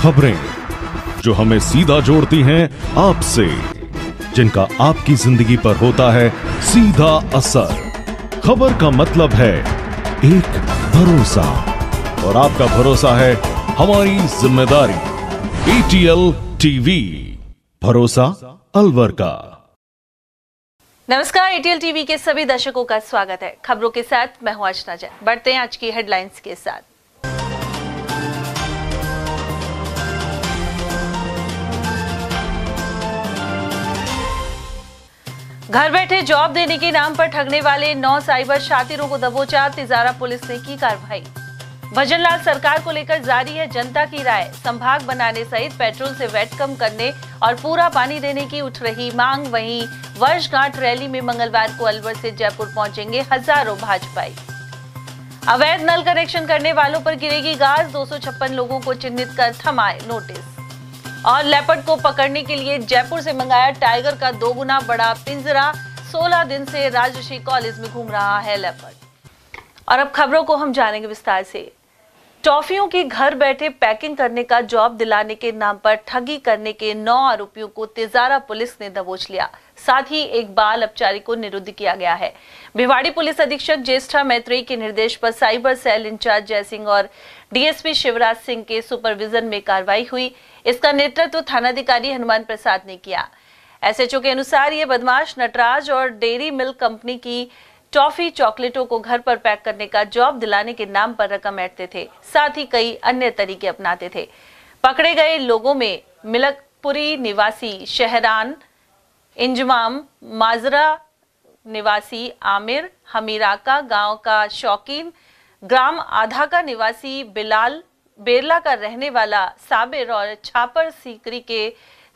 खबरें जो हमें सीधा जोड़ती हैं आपसे, जिनका आपकी जिंदगी पर होता है सीधा असर। खबर का मतलब है एक भरोसा, और आपका भरोसा है हमारी जिम्मेदारी। ATL टीवी, भरोसा अलवर का। नमस्कार, ATL टीवी के सभी दर्शकों का स्वागत है। खबरों के साथ मैं हूं अर्चना जैन। बढ़ते हैं आज की हेडलाइंस के साथ। घर बैठे जॉब देने के नाम पर ठगने वाले 9 साइबर शातिरों को दबोचा, तिजारा पुलिस ने की कार्रवाई। भजनलाल सरकार को लेकर जारी है जनता की राय। संभाग बनाने सहित पेट्रोल से वैट कम करने और पूरा पानी देने की उठ रही मांग। वहीं वर्षगांठ रैली में मंगलवार को अलवर से जयपुर पहुंचेंगे हजारों भाजपाई। अवैध नल कनेक्शन करने वालों पर गिरेगी गाज, 256 लोगों को चिन्हित कर थमाए नोटिस। और लेपर्ड को पकड़ने के लिए जयपुर से मंगाया टाइगर का 2 गुना बड़ा पिंजरा। 16 दिन से राजश्री कॉलेज में घूम रहा है लेपर्ड। और अब खबरों को हम जानेंगे विस्तार से। टॉफियों की घर बैठे पैकिंग करने का जॉब दिलाने के नाम पर ठगी करने के 9 आरोपियों को तिजारा पुलिस ने दबोच लिया। साथ ही एक बाल अपचारी को निरुद्ध किया गया है। भिवाड़ी पुलिस अधीक्षक ज्येष्ठा मैत्रेयी के निर्देश पर साइबर सेल इंचार्ज जय सिंह और डीएसपी शिवराज सिंह के सुपरविजन में कार्रवाई हुई। इसका नेतृत्व थानाधिकारी हनुमान प्रसाद ने किया। एसएचओ के अनुसार ये बदमाश नटराज और डेयरी मिल्क कंपनी की टॉफी चॉकलेटों को घर पर पैक करने का जॉब दिलाने के नाम पर रकम ऐंठते थे, साथ ही कई अन्य तरीके अपनाते थे। पकड़े गए लोगों में मिलकपुरी निवासी शहरान, इंजमाम, माजरा निवासी आमिर, हमीराका गांव का शौकीन, ग्राम आधा का निवासी बिलाल, बेरला का रहने वाला साबिर और छापर सीकरी के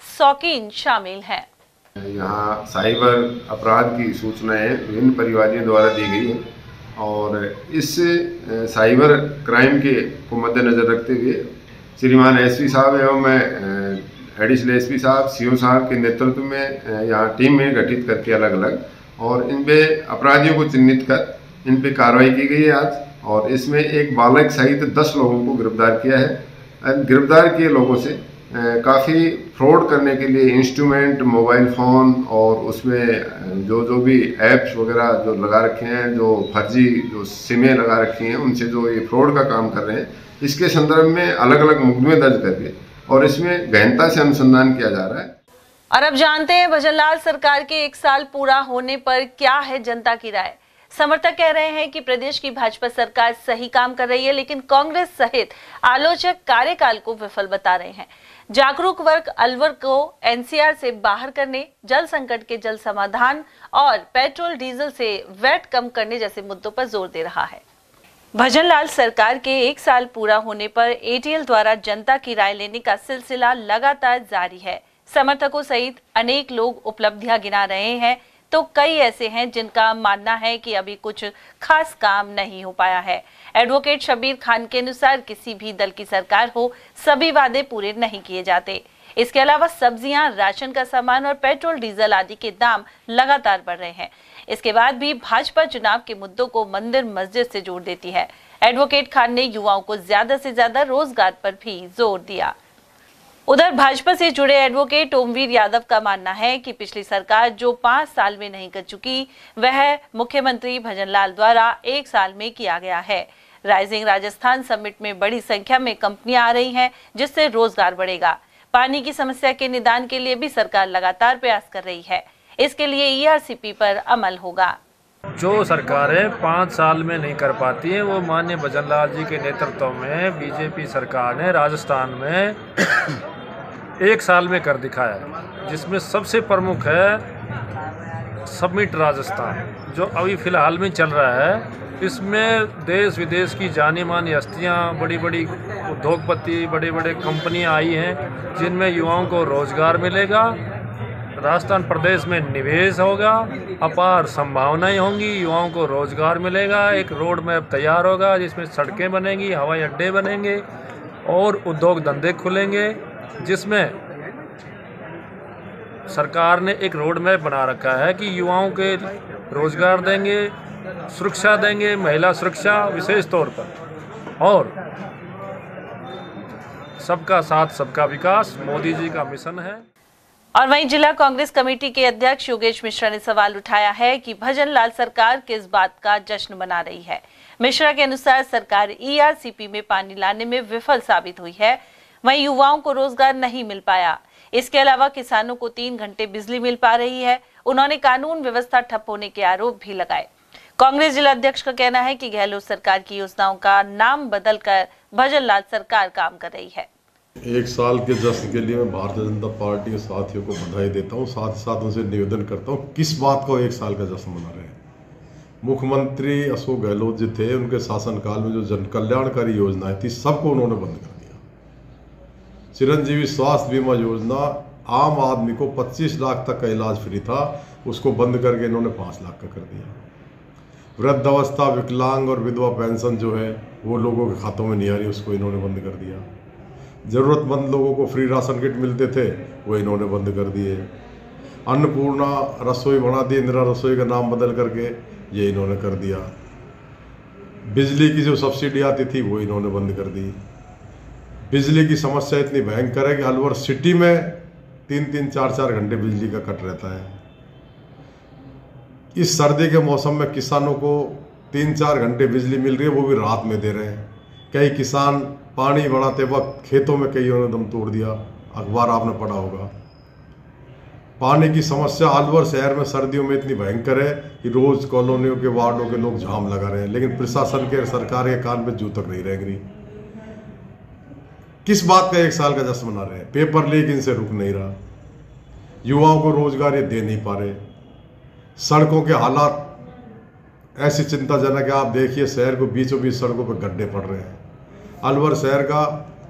शौकीन शामिल हैं। यहाँ साइबर अपराध की सूचनाएं विभिन्न परिवारों द्वारा दी गई है और इस साइबर क्राइम के को मद्देनजर रखते हुए श्रीमान एसपी साहब एवं मैं एडिशनल एसपी साहब, सीओ साहब के नेतृत्व में यहाँ टीम में गठित करके अलग अलग और इन पे अपराधियों को चिन्हित कर इन पे कार्रवाई की गई है आज। और इसमें एक बालक सहित 10 लोगों को गिरफ्तार किया है। गिरफ्तार किए लोगों से काफ़ी फ्रॉड करने के लिए इंस्ट्रूमेंट, मोबाइल फ़ोन और उसमें जो भी ऐप्स वगैरह जो लगा रखे हैं, जो फर्जी जो सिमें लगा रखी हैं, उनसे जो ये फ्रॉड का काम कर रहे हैं, इसके संदर्भ में अलग अलग मुकदमे दर्ज करके और इसमें गहनता से अनुसंधान किया जा रहा है। और अब जानते हैं भजनलाल सरकार के 1 साल पूरा होने पर क्या है जनता की राय। समर्थक कह रहे हैं कि प्रदेश की भाजपा सरकार सही काम कर रही है, लेकिन कांग्रेस सहित आलोचक कार्यकाल को विफल बता रहे हैं। जागरूक वर्ग अलवर को एनसीआर से बाहर करने, जल संकट के जल समाधान और पेट्रोल डीजल से वैट कम करने जैसे मुद्दों पर जोर दे रहा है। भजनलाल सरकार के 1 साल पूरा होने पर ATL द्वारा जनता की राय लेने का सिलसिला लगातार जारी है। समर्थकों सहित अनेक लोग उपलब्धियां गिना रहे हैं, तो कई ऐसे हैं जिनका मानना है कि अभी कुछ खास काम नहीं हो पाया है। एडवोकेट शबीर खान के अनुसार किसी भी दल की सरकार हो, सभी वादे पूरे नहीं किए जाते। इसके अलावा सब्जियां, राशन का सामान और पेट्रोल डीजल आदि के दाम लगातार बढ़ रहे हैं। इसके बाद भी भाजपा चुनाव के मुद्दों को मंदिर मस्जिद से जोड़ देती है। एडवोकेट खान ने युवाओं को ज्यादा से ज्यादा रोजगार पर भी जोर दिया। उधर भाजपा से जुड़े एडवोकेट ओमवीर यादव का मानना है कि पिछली सरकार जो 5 साल में नहीं कर चुकी, वह मुख्यमंत्री भजनलाल द्वारा 1 साल में किया गया है। राइजिंग राजस्थान समिट में बड़ी संख्या में कंपनियां आ रही हैं, जिससे रोजगार बढ़ेगा। पानी की समस्या के निदान के लिए भी सरकार लगातार प्रयास कर रही है। इसके लिए ERCP पर अमल होगा। जो सरकारें 5 साल में नहीं कर पाती हैं, वो माननीय भजनलाल जी के नेतृत्व में बीजेपी सरकार ने राजस्थान में 1 साल में कर दिखाया है, जिसमें सबसे प्रमुख है समिट राजस्थान, जो अभी फिलहाल में चल रहा है। इसमें देश विदेश की जानी मानी हस्तियाँ, बड़ी बड़ी उद्योगपति, बड़े बड़े कंपनियां आई हैं, जिनमें युवाओं को रोजगार मिलेगा, राजस्थान प्रदेश में निवेश होगा, अपार संभावनाएं होंगी, युवाओं को रोजगार मिलेगा, एक रोड मैप तैयार होगा जिसमें सड़कें बनेंगी, हवाई अड्डे बनेंगे और उद्योग धंधे खुलेंगे, जिसमें सरकार ने एक रोड मैप बना रखा है कि युवाओं के रोजगार देंगे, सुरक्षा देंगे, महिला सुरक्षा विशेष तौर पर, और सबका साथ सबका विकास मोदी जी का मिशन है। और वहीं जिला कांग्रेस कमेटी के अध्यक्ष योगेश मिश्रा ने सवाल उठाया है कि भजन लाल सरकार किस बात का जश्न मना रही है। मिश्रा के अनुसार सरकार ERCP में पानी लाने में विफल साबित हुई है, वहीं युवाओं को रोजगार नहीं मिल पाया। इसके अलावा किसानों को 3 घंटे बिजली मिल पा रही है। उन्होंने कानून व्यवस्था ठप होने के आरोप भी लगाए। कांग्रेस जिला अध्यक्ष का कहना है कि गहलोत सरकार की योजनाओं का नाम बदलकर भजन लाल सरकार काम कर रही है। 1 साल के जश्न के लिए मैं भारतीय जनता पार्टी के साथियों को बधाई देता हूं, साथ ही साथ उनसे निवेदन करता हूं किस बात को 1 साल का जश्न मना रहे हैं। मुख्यमंत्री अशोक गहलोत जी थे, उनके शासनकाल में जो जन कल्याणकारी योजनाएं थी सबको उन्होंने बंद कर दिया। चिरंजीवी स्वास्थ्य बीमा योजना आम आदमी को 25 लाख तक का इलाज फ्री था, उसको बंद करके इन्होंने 5 लाख का कर दिया। वृद्धावस्था, विकलांग और विधवा पेंशन जो है वो लोगों के खातों में नहीं आ रही, उसको इन्होंने बंद कर दिया। ज़रूरतमंद लोगों को फ्री राशन किट मिलते थे, वो इन्होंने बंद कर दिए। अन्नपूर्णा रसोई बना दी, इंदिरा रसोई का नाम बदल करके, ये इन्होंने कर दिया। बिजली की जो सब्सिडी आती थी वो इन्होंने बंद कर दी। बिजली की समस्या इतनी भयंकर है कि अलवर सिटी में 3-3, 4-4 घंटे बिजली का कट रहता है। इस सर्दी के मौसम में किसानों को 3-4 घंटे बिजली मिल रही है, वो भी रात में दे रहे हैं। कई किसान पानी बढ़ाते वक्त खेतों में कईयों ने दम तोड़ दिया, अखबार आपने पढ़ा होगा। पानी की समस्या अलवर शहर में सर्दियों में इतनी भयंकर है कि रोज कॉलोनियों के वार्डों के लोग जाम लगा रहे हैं, लेकिन प्रशासन के सरकार के कान पे जू तक नहीं रेंग रही। किस बात का 1 साल का जश्न मना रहे हैं? पेपर लीक इनसे रुक नहीं रहा, युवाओं को रोजगार ये दे नहीं पा रहे। सड़कों के हालात ऐसी चिंताजनक है, आप देखिए शहर को बीचों बीच सड़कों पर गड्ढे पड़ रहे हैं। अलवर शहर का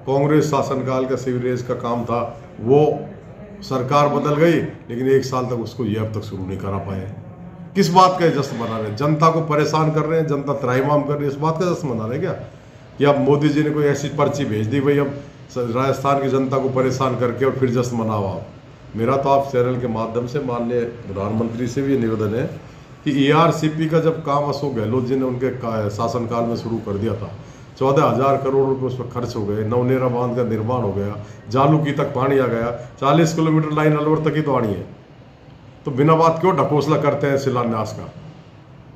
कांग्रेस शासनकाल का सीवरेज का काम था, वो सरकार बदल गई, लेकिन 1 साल तक उसको ये अब तक शुरू नहीं करा पाए। किस बात का जश्न मना रहे हैं? जनता को परेशान कर रहे हैं, जनता त्राहिमाम कर रही है, इस बात का जश्न मना रहे हैं क्या? कि अब मोदी जी ने कोई ऐसी पर्ची भेज दी, भाई अब राजस्थान की जनता को परेशान करके और फिर जश्न मनाओ आप। मेरा तो आप चैनल के माध्यम से माननीय प्रधानमंत्री से भी ये निवेदन है कि ERCP का जब काम अशोक गहलोत जी ने उनके शासनकाल में शुरू कर दिया था, 14,000 करोड़ रुपए उस पर खर्च हो गए, नवनेरा बांध का निर्माण हो गया, जालूकी तक पानी आ गया, 40 किलोमीटर लाइन अलवर तक ही तो आनी है। तो बिना बात क्यों ढकोसला करते हैं शिलान्यास का?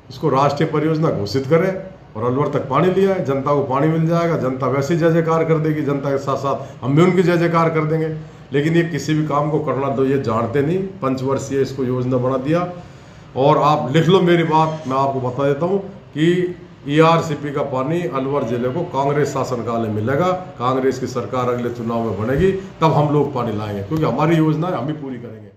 इसको राष्ट्रीय परियोजना घोषित करें और अलवर तक पानी लिया है, जनता को पानी मिल जाएगा, जनता वैसे ही जय जयकार कर देगी, जनता के साथ साथ हम भी उनकी जय जयकार कर देंगे। लेकिन ये किसी भी काम को करना तो ये जानते नहीं, पंचवर्षीय इसको योजना बना दिया। और आप लिख लो मेरी बात, मैं आपको बता देता हूँ कि ERCP का पानी अलवर जिले को कांग्रेस शासनकाल में मिलेगा, कांग्रेस की सरकार अगले चुनाव में बनेगी, तब हम लोग पानी लाएंगे, क्योंकि हमारी योजना है, हम भी पूरी करेंगे।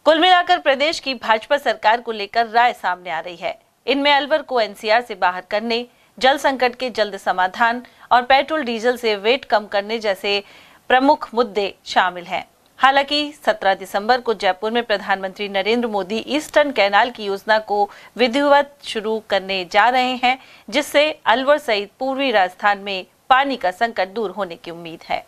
कुल मिलाकर प्रदेश की भाजपा सरकार को लेकर राय सामने आ रही है। इनमें अलवर को NCR से बाहर करने, जल संकट के जल्द समाधान और पेट्रोल डीजल से वेट कम करने जैसे प्रमुख मुद्दे शामिल हैं। हालांकि 17 दिसंबर को जयपुर में प्रधानमंत्री नरेंद्र मोदी ईस्टर्न कैनाल की योजना को विधिवत शुरू करने जा रहे हैं, जिससे अलवर सहित पूर्वी राजस्थान में पानी का संकट दूर होने की उम्मीद है।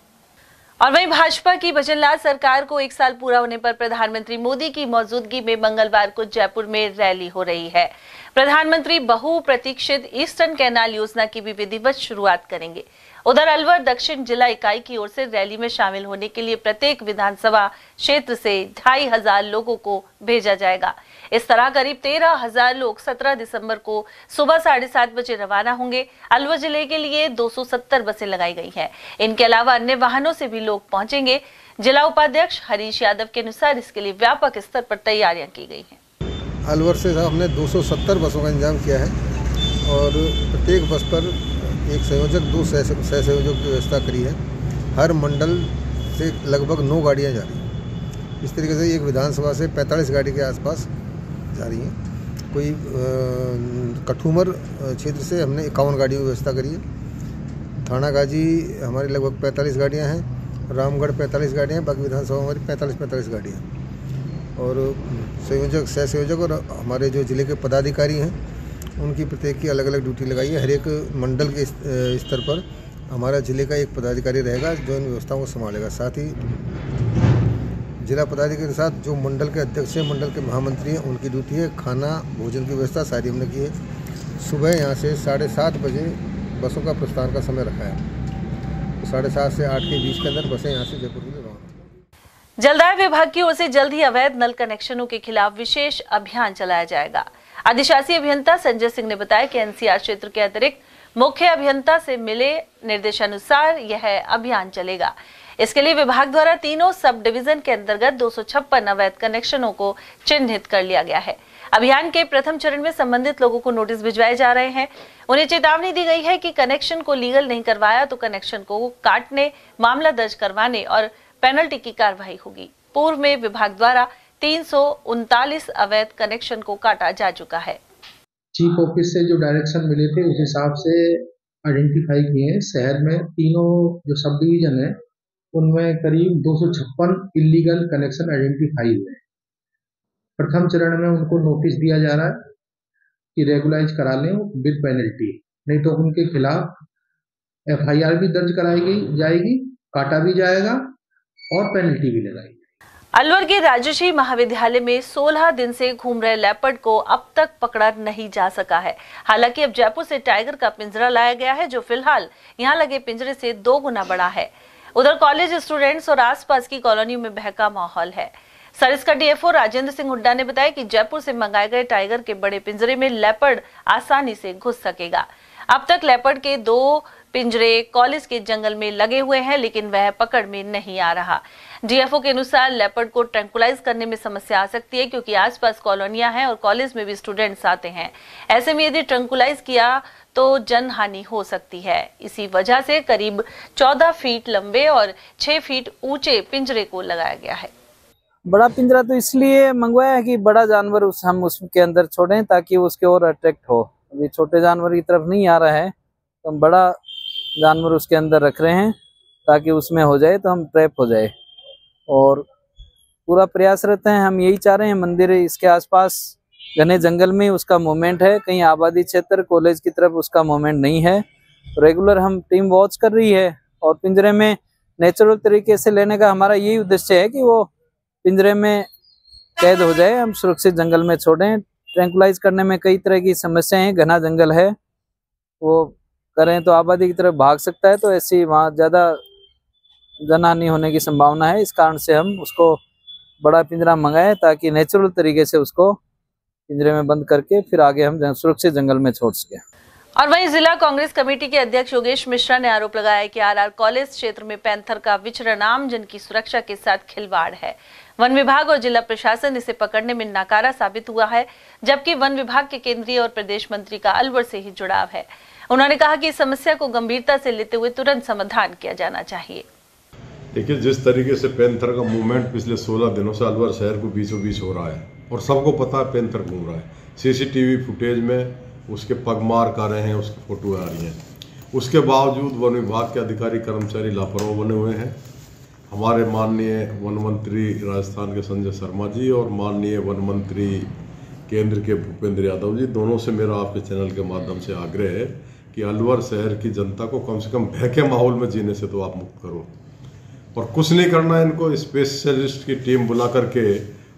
और वहीं भाजपा की भजन लाल सरकार को 1 साल पूरा होने पर प्रधानमंत्री मोदी की मौजूदगी में मंगलवार को जयपुर में रैली हो रही है। प्रधानमंत्री बहुप्रतीक्षित ईस्टर्न कैनाल योजना की भी विधिवत शुरुआत करेंगे। उधर अलवर दक्षिण जिला इकाई की ओर से रैली में शामिल होने के लिए प्रत्येक विधानसभा क्षेत्र से 2,500 लोगों को भेजा जाएगा। इस तरह करीब 13,000 लोग 17 दिसंबर को सुबह 7:30 बजे रवाना होंगे। अलवर जिले के लिए 270 बसें लगाई गई हैं। इनके अलावा अन्य वाहनों से भी लोग पहुंचेंगे। जिला उपाध्यक्ष हरीश यादव के अनुसार इसके लिए व्यापक स्तर पर तैयारियां की गई हैं। अलवर से हमने 270 बसों का इंतजाम किया है और प्रत्येक बस पर एक संयोजक, 2 सह संयोजक की व्यवस्था करी है। हर मंडल से लगभग 9 गाड़ियाँ जा रही हैं। इस तरीके से एक विधानसभा से 45 गाड़ी के आसपास जा रही हैं। कोई कठूमर क्षेत्र से हमने 51 गाड़ियों की व्यवस्था करी है। थाना गाजी हमारी लगभग 45 गाड़ियाँ हैं, रामगढ़ 45 गाड़ियाँ हैं, बाकी विधानसभा हमारी 45 गाड़ियाँ। और संयोजक, सह संयोजक और हमारे जो जिले के पदाधिकारी हैं उनकी प्रत्येक की अलग अलग ड्यूटी लगाई है। हर एक मंडल के स्तर पर हमारा जिले का एक पदाधिकारी रहेगा जो इन व्यवस्थाओं को संभालेगा। साथ ही जिला पदाधिकारी के साथ जो मंडल के अध्यक्ष हैं, मंडल के महामंत्री हैं, उनकी ड्यूटी है। खाना भोजन की व्यवस्था सारी हमने की है। सुबह यहाँ से 7:30 बजे बसों का प्रस्थान का समय रखा है। 7:30 से 8 के बीच के अंदर बसें यहाँ से जयपुर के लिए रवाना। जलदाय विभाग की ओर से जल्द ही अवैध नल कनेक्शनों के खिलाफ विशेष अभियान चलाया जाएगा। अधिशासी अभियंता संजय सिंह ने बताया कि एनसीआर क्षेत्र के अतिरिक्त मुख्य अभियंता से मिले निर्देशानुसार यह अभियान चलेगा। इसके लिए विभाग द्वारा तीनों सब डिवीजन के अंतर्गत 256 अवैध कनेक्शनों को चिन्हित कर लिया गया है। अभियान के प्रथम चरण में संबंधित लोगों को नोटिस भिजवाए जा रहे हैं। उन्हें चेतावनी दी गई है कि कनेक्शन को लीगल नहीं करवाया तो कनेक्शन को काटने, मामला दर्ज करवाने और पेनल्टी की कार्रवाई होगी। पूर्व में विभाग द्वारा 339 अवैध कनेक्शन को काटा जा चुका है। चीफ ऑफिस से जो डायरेक्शन मिले थे उस हिसाब से आइडेंटिफाई किए हैं। शहर में तीनों जो सब डिवीजन है उनमें करीब 256 इलीगल कनेक्शन आइडेंटिफाई हुए हैं। प्रथम चरण में उनको नोटिस दिया जा रहा है कि रेगुलाइज करा लें विद पेनल्टी, नहीं तो उनके खिलाफ एफआईआर भी दर्ज कराई जाएगी, काटा भी जाएगा और पेनल्टी भी लगाई। अलवर के राजश्री महाविद्यालय में 16 दिन से घूम रहे लेपर्ड को अब तक पकड़ा नहीं जा सका है। हालांकि अब जयपुर से टाइगर का पिंजरा लाया गया है, जो फिलहाल यहां लगे पिंजरे से 2 गुना बड़ा है। उधर कॉलेज स्टूडेंट्स और आसपास की कॉलोनियों में बहका माहौल है। सरिस्का डीएफओ राजेंद्र सिंह हुड्डा ने बताया कि जयपुर से मंगाए गए टाइगर के बड़े पिंजरे में लेपर्ड आसानी से घुस सकेगा। अब तक लेपर्ड के 2 पिंजरे कॉलेज के जंगल में लगे हुए हैं, लेकिन वह पकड़ में नहीं आ रहा। डीएफओ के अनुसार लेपर्ड को ट्रैंकुलाइज करने में समस्या आ सकती है, क्योंकि आसपास कॉलोनियां हैं और कॉलेज में भी स्टूडेंट्स आते हैं। ऐसे में यदि ट्रैंकुलाइज किया तो जनहानि हो सकती है। इसी वजह से करीब 14 फीट लंबे और 6 फीट ऊंचे पिंजरे को लगाया गया है। बड़ा पिंजरा तो इसलिए मंगवाया है कि बड़ा जानवर हम उसके अंदर छोड़ें ताकि उसके और अट्रैक्ट हो। अभी छोटे जानवर की तरफ नहीं आ रहा है तो हम बड़ा जानवर उसके अंदर रख रहे हैं ताकि उसमें हो जाए तो हम ट्रैप हो जाए, और पूरा प्रयास रहते हैं। हम यही चाह रहे हैं, मंदिर इसके आसपास घने जंगल में उसका मूवमेंट है, कहीं आबादी क्षेत्र कॉलेज की तरफ उसका मूवमेंट नहीं है। रेगुलर हम टीम वॉच कर रही है और पिंजरे में नेचुरल तरीके से लेने का हमारा यही उद्देश्य है कि वो पिंजरे में कैद हो जाए, हम सुरक्षित जंगल में छोड़ें। ट्रैंकुलाइज करने में कई तरह की समस्याएं हैं, घना जंगल है, वो करें तो आबादी की तरफ भाग सकता है, तो ऐसी वहाँ ज़्यादा जनहानि होने की संभावना है। इस कारण से हम उसको बड़ा पिंजरा मंगाए ताकि नेचुरल तरीके से उसको पिंजरे में बंद करके फिर आगे हम सुरक्षित जंगल में छोड़ सकें। और वहीं जिला कांग्रेस कमेटी के अध्यक्ष योगेश मिश्रा ने आरोप लगाया कि आरआर कॉलेज क्षेत्र में पैंथर का विचरण आम जन की सुरक्षा के साथ खिलवाड़ है। वन विभाग और जिला प्रशासन इसे पकड़ने में नाकारा साबित हुआ है, जबकि वन विभाग के केंद्रीय और प्रदेश मंत्री का अलवर से ही जुड़ाव है। उन्होंने कहा कि इस समस्या को गंभीरता से लेते हुए तुरंत समाधान किया जाना चाहिए। देखिए, जिस तरीके से पैंथर का मूवमेंट पिछले 16 दिनों से अलवर शहर को बीचों बीच हो रहा है और सबको पता है पैंथर घूम रहा है। सीसीटीवी फुटेज में उसके पगमार आ रहे हैं, उसकी फोटो आ रही हैं। उसके बावजूद वन विभाग के अधिकारी कर्मचारी लापरवाह बने हुए हैं। हमारे माननीय वन मंत्री राजस्थान के संजय शर्मा जी और माननीय वन मंत्री केंद्र के भूपेंद्र यादव जी, दोनों से मेरा आपके चैनल के माध्यम से आग्रह है कि अलवर शहर की जनता को कम से कम भय के माहौल में जीने से तो आप मुक्त करो, और कुछ नहीं करना है। इनको स्पेशलिस्ट की टीम बुला करके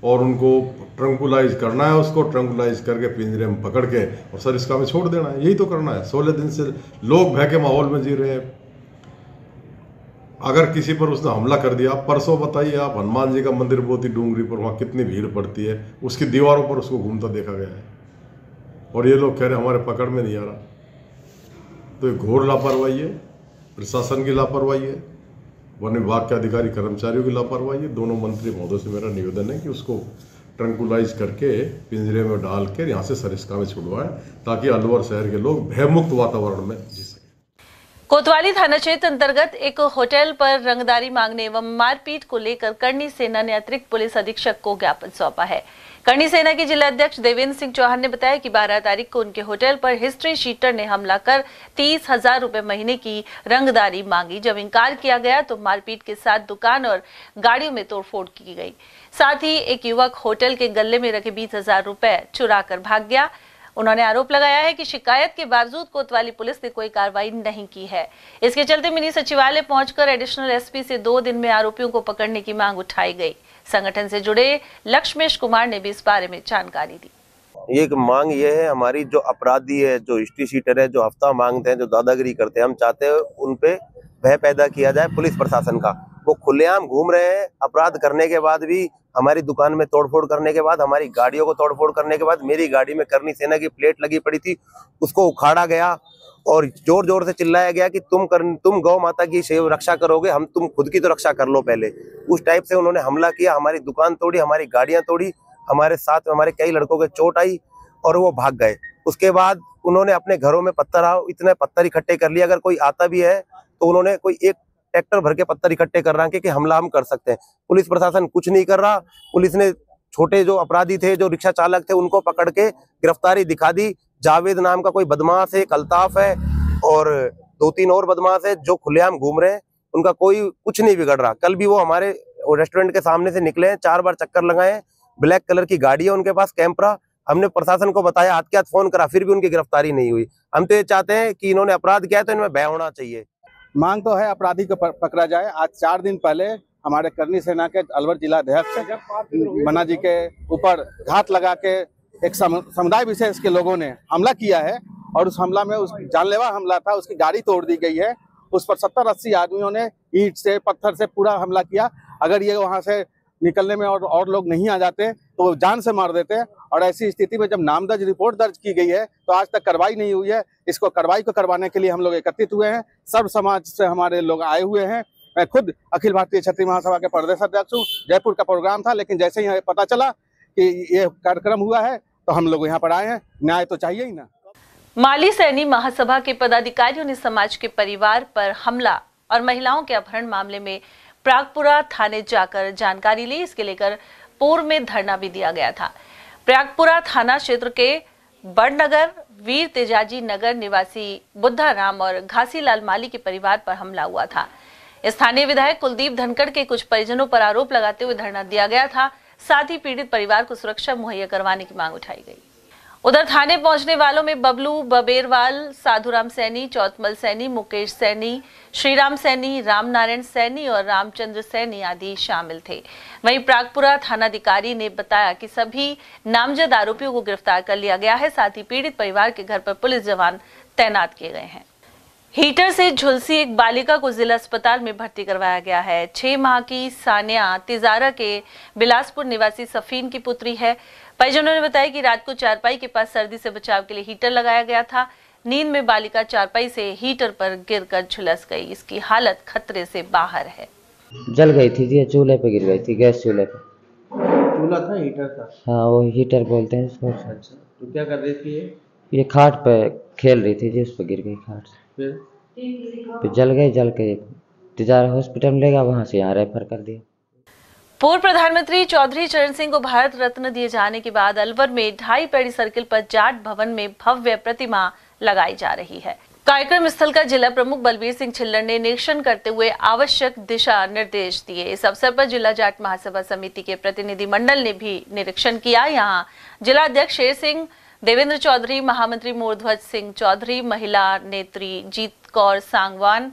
और उनको ट्रंकुलाइज करना है, उसको ट्रंकुलाइज करके पिंजरे में पकड़ के और सर इसका में छोड़ देना है। यही तो करना है। 16 दिन से लोग भय के माहौल में जी रहे हैं। अगर किसी पर उसने हमला कर दिया, परसों बताइए आप, हनुमान जी का मंदिर बोती डूंगरी पर, वहाँ कितनी भीड़ पड़ती है, उसकी दीवारों पर उसको घूमता देखा गया है, और ये लोग कह रहे हमारे पकड़ में नहीं आ रहा। तो ये घोर लापरवाही है, प्रशासन की लापरवाही है, वन विभाग के अधिकारी कर्मचारियों की लापरवाही है। दोनों मंत्री महोदय से मेरा निवेदन है कि उसको ट्रंकुलाइज करके पिंजरे में डाल कर यहाँ से सरिस्का में छुड़वाएं, ताकि अलवर शहर के लोग भयमुक्त वातावरण में जी सकें। कोतवाली थाना क्षेत्र अंतर्गत एक होटल पर रंगदारी मांगने एवं मारपीट को लेकर करनी सेना ने अतिरिक्त पुलिस अधीक्षक को ज्ञापन सौंपा है। करनी सेना के जिला अध्यक्ष देवेंद्र सिंह चौहान ने बताया कि 12 तारीख को उनके होटल पर हिस्ट्री शीटर ने हमला कर 30,000 रुपए महीने की रंगदारी मांगी। जब इनकार किया गया तो मारपीट के साथ दुकान और गाड़ियों में तोड़फोड़ की गई। साथ ही एक युवक होटल के गल्ले में रखे 20,000 रुपए चुरा कर भाग गया। उन्होंने आरोप लगाया है कि शिकायत के बावजूद कोतवाली पुलिस ने कोई कार्रवाई नहीं की है। इसके चलते मिनी सचिवालय पहुंचकर एडिशनल एसपी से 2 दिन में आरोपियों को पकड़ने की मांग उठाई गई। संगठन से जुड़े लक्ष्मेश कुमार ने भी इस बारे में जानकारी दी। एक मांग ये है हमारी, जो अपराधी है, जो हिस्ट्री शीटर है, जो हफ्ता मांगते हैं, जो दादागिरी करते हैं, हम चाहते हैं उन पे भय पैदा किया जाए पुलिस प्रशासन का। वो खुलेआम घूम रहे हैं, अपराध करने के बाद भी, हमारी दुकान में तोड़फोड़ करने के बाद, हमारी गाड़ियों को तोड़फोड़ करने के बाद, मेरी गाड़ी में करनी सेना की प्लेट लगी पड़ी थी, उसको उखाड़ा गया और जोर जोर से चिल्लाया गया कि तुम गौ माता की रक्षा करोगे, तुम खुद की तो रक्षा कर लो पहले। उस टाइप से उन्होंने हमला किया, हमारी दुकान तोड़ी, हमारी गाड़ियां तोड़ी, हमारे साथ में हमारे कई लड़कों के चोट आई और वो भाग गए। उसके बाद उन्होंने अपने घरों में इतने पत्थर इकट्ठे कर लिए, अगर कोई आता भी है तो उन्होंने कोई एक ट्रैक्टर भर के पत्थर इकट्ठे कर रहे हैं कि हमला हम कर सकते हैं। पुलिस प्रशासन कुछ नहीं कर रहा। पुलिस ने छोटे जो अपराधी थे, जो रिक्शा चालक थे, उनको पकड़ के गिरफ्तारी दिखा दी। जावेद नाम का कोई बदमाश है, एक अल्ताफ है और 2-3 और बदमाश है जो खुलेआम घूम रहे हैं, उनका कोई कुछ नहीं बिगड़ रहा। कल भी वो हमारे रेस्टोरेंट के सामने से निकले हैं, 4 बार चक्कर लगाए, ब्लैक कलर की गाड़ी है उनके पास, कैंपरा। हमने प्रशासन को बताया, हाथ के हाथ फोन करा, फिर भी उनकी गिरफ्तारी नहीं हुई। हम तो ये चाहते हैं कि इन्होंने अपराध किया है तो इनमें भय होना चाहिए। मांग तो है अपराधी को पकड़ा जाए। आज 4 दिन पहले हमारे करनी सेना के अलवर जिला अध्यक्ष मन्ना जी के ऊपर घात लगा के एक समुदाय विशेष के लोगों ने हमला किया है और उस हमला में उस जानलेवा हमला था, उसकी गाड़ी तोड़ दी गई है। उस पर 70-80 आदमियों ने ईंट से, पत्थर से पूरा हमला किया। अगर ये वहां से निकलने में और लोग नहीं आ जाते तो वो जान से मार देते। और ऐसी स्थिति में जब नामदर्ज रिपोर्ट दर्ज की गई है तो आज तक कार्रवाई नहीं हुई है। इसको कार्रवाई को करवाने के लिए हम लोग एकत्रित हुए हैं, सर्व समाज से हमारे लोग आए हुए हैं। मैं खुद अखिल भारतीय क्षत्रिय महासभा के प्रदेश अध्यक्ष हूँ। जयपुर का प्रोग्राम था, लेकिन जैसे ही पता चला कि ये कार्यक्रम हुआ है तो हम लोग यहाँ पर आए हैं। न्याय तो चाहिए ही ना। माली सैनी महासभा के पदाधिकारियों ने समाज के परिवार पर हमला और महिलाओं के अपहरण मामले में प्रागपुरा थाने जाकर जानकारी ली। इसके लेकर पूर्व में धरना भी दिया गया था। प्रागपुरा थाना क्षेत्र के बड़नगर वीर तेजाजी नगर निवासी बुद्धा राम और घासीलाल माली के परिवार पर हमला हुआ था। स्थानीय विधायक कुलदीप धनखड़ के कुछ परिजनों पर आरोप लगाते हुए धरना दिया गया था। साथ ही पीड़ित परिवार को सुरक्षा मुहैया करवाने की मांग उठाई गई। उधर थाने पहुंचने वालों में बबलू बबेरवाल, साधुराम सैनी, चौतमल सैनी, मुकेश सैनी, श्रीराम सैनी, रामनारायण सैनी और रामचंद्र सैनी आदि शामिल थे। वहीं प्रागपुरा थानाधिकारी ने बताया कि सभी नामजद आरोपियों को गिरफ्तार कर लिया गया है। साथ ही पीड़ित परिवार के घर पर पुलिस जवान तैनात किए गए हैं। हीटर से झुलसी एक बालिका को जिला अस्पताल में भर्ती करवाया गया है। 6 माह की सानिया तिजारा के बिलासपुर निवासी सफीन की पुत्री है। परिजनों ने बताया कि रात को चारपाई के पास सर्दी से बचाव के लिए हीटर लगाया गया था। नींद में बालिका चारपाई से हीटर पर गिरकर झुलस गई। इसकी हालत खतरे से बाहर है। जल गई थी जी, चूल्हे पे गिर गई थी, गैस चूल्हे पे। चूल्हा था, हीटर था? हाँ, वो हीटर बोलते हैं इसको। अच्छा, तो क्या कर रही थी ये खाट पे खेल रही थी जी, उस पर गिर गई खाट से। फिर जल के तिजारा हॉस्पिटल में ले गया, वहाँ से यहाँ रेफर कर दिया। पूर्व प्रधानमंत्री चौधरी चरण सिंह को भारत रत्न दिए जाने के बाद अलवर में 2.5 पैड़ी सर्किल पर जाट भवन में भव्य प्रतिमा लगाई जा रही है। कार्यक्रम स्थल का जिला प्रमुख बलबीर सिंह छिल्लर ने निरीक्षण करते हुए आवश्यक दिशा निर्देश दिए। इस अवसर पर जिला जाट महासभा समिति के प्रतिनिधि मंडल ने भी निरीक्षण किया। यहाँ जिला अध्यक्ष शेर सिंह, देवेंद्र चौधरी, महामंत्री मोरध्वज सिंह चौधरी, महिला नेत्री जीत कौर सांगवान,